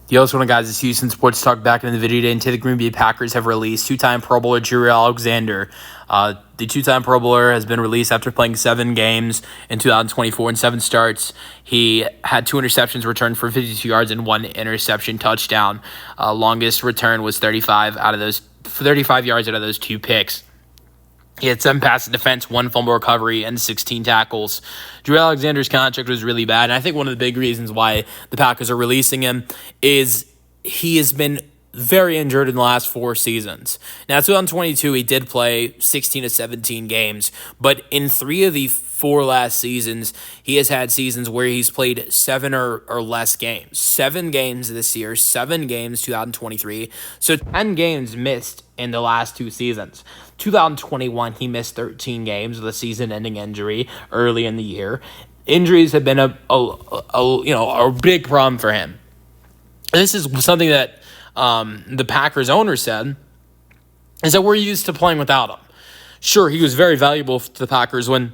The other one, guys, is Houston Sports Talk back in the video today. And today the Green Bay Packers have released two-time Pro Bowler Jaire Alexander. The two-time Pro Bowler has been released after playing 7 games in 2024 and 7 starts. He had 2 interceptions returned for 52 yards and 1 interception touchdown. Longest return was 35 yards out of those 2 picks. He had 7 passes defense, 1 fumble recovery, and 16 tackles. Jaire Alexander's contract was really bad, and I think one of the big reasons why the Packers are releasing him is he has been very injured in the last 4 seasons. Now, 2022, he did play 16 to 17 games, but in 3 of the 4 last seasons, he has had seasons where he's played 7 or less games. 7 games this year, 7 games 2023, so 10 games missed in the last 2 seasons. 2021, he missed 13 games with a season-ending injury early in the year. Injuries have been a big problem for him. This is something that the Packers owner said, is that we're used to playing without him. Sure, he was very valuable to the Packers when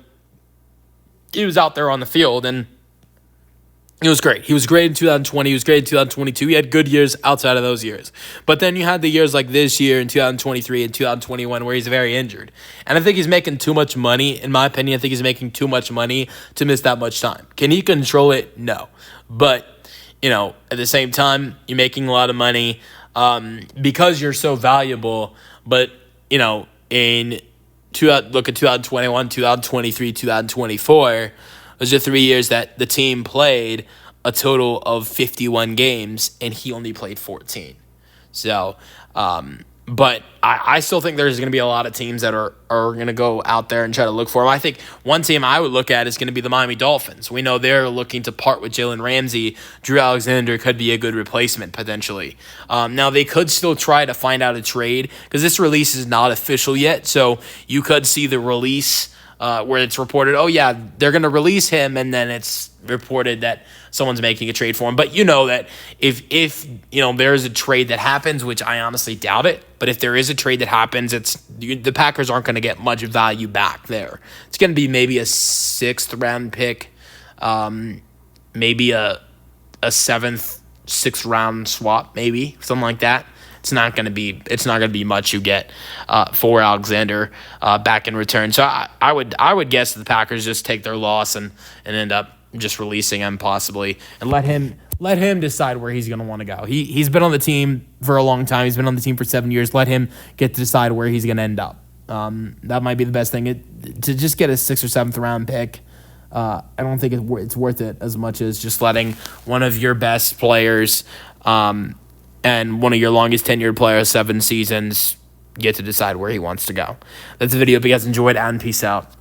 he was out there on the field, and he was great. He was great in 2020. He was great in 2022. He had good years outside of those years. But then you had the years like this year in 2023 and 2021 where he's very injured. And I think he's making too much money. In my opinion, I think he's making too much money to miss that much time. Can he control it? No. But, at the same time, you're making a lot of money because you're so valuable. But, look at 2021, 2023, 2024. Those are 3 years that the team played a total of 51 games, and he only played 14. So, but I still think there's going to be a lot of teams that are going to go out there and try to look for him. I think one team I would look at is going to be the Miami Dolphins. We know they're looking to part with Jalen Ramsey. Jaire Alexander could be a good replacement, potentially. Now, they could still try to find out a trade because this release is not official yet, so you could see the release where it's reported, oh, yeah, they're going to release him, and then it's reported that someone's making a trade for him. But you know that if there is a trade that happens, which I honestly doubt it, but if there is a trade that happens, the Packers aren't going to get much value back there. It's going to be maybe a 6th-round pick, maybe a 7th, 6th-round swap, maybe, something like that. It's not going to be much you get for Alexander back in return. So I would guess the Packers just take their loss and end up just releasing him possibly and let him decide where he's going to want to go. He's been on the team for a long time. He's been on the team for 7 years. Let him get to decide where he's going to end up. That might be the best thing. To just get a 6th or 7th round pick, I don't think it's worth it as much as just letting one of your best players and one of your longest tenured players, 7 seasons, get to decide where he wants to go. That's the video. If you guys enjoyed, and peace out.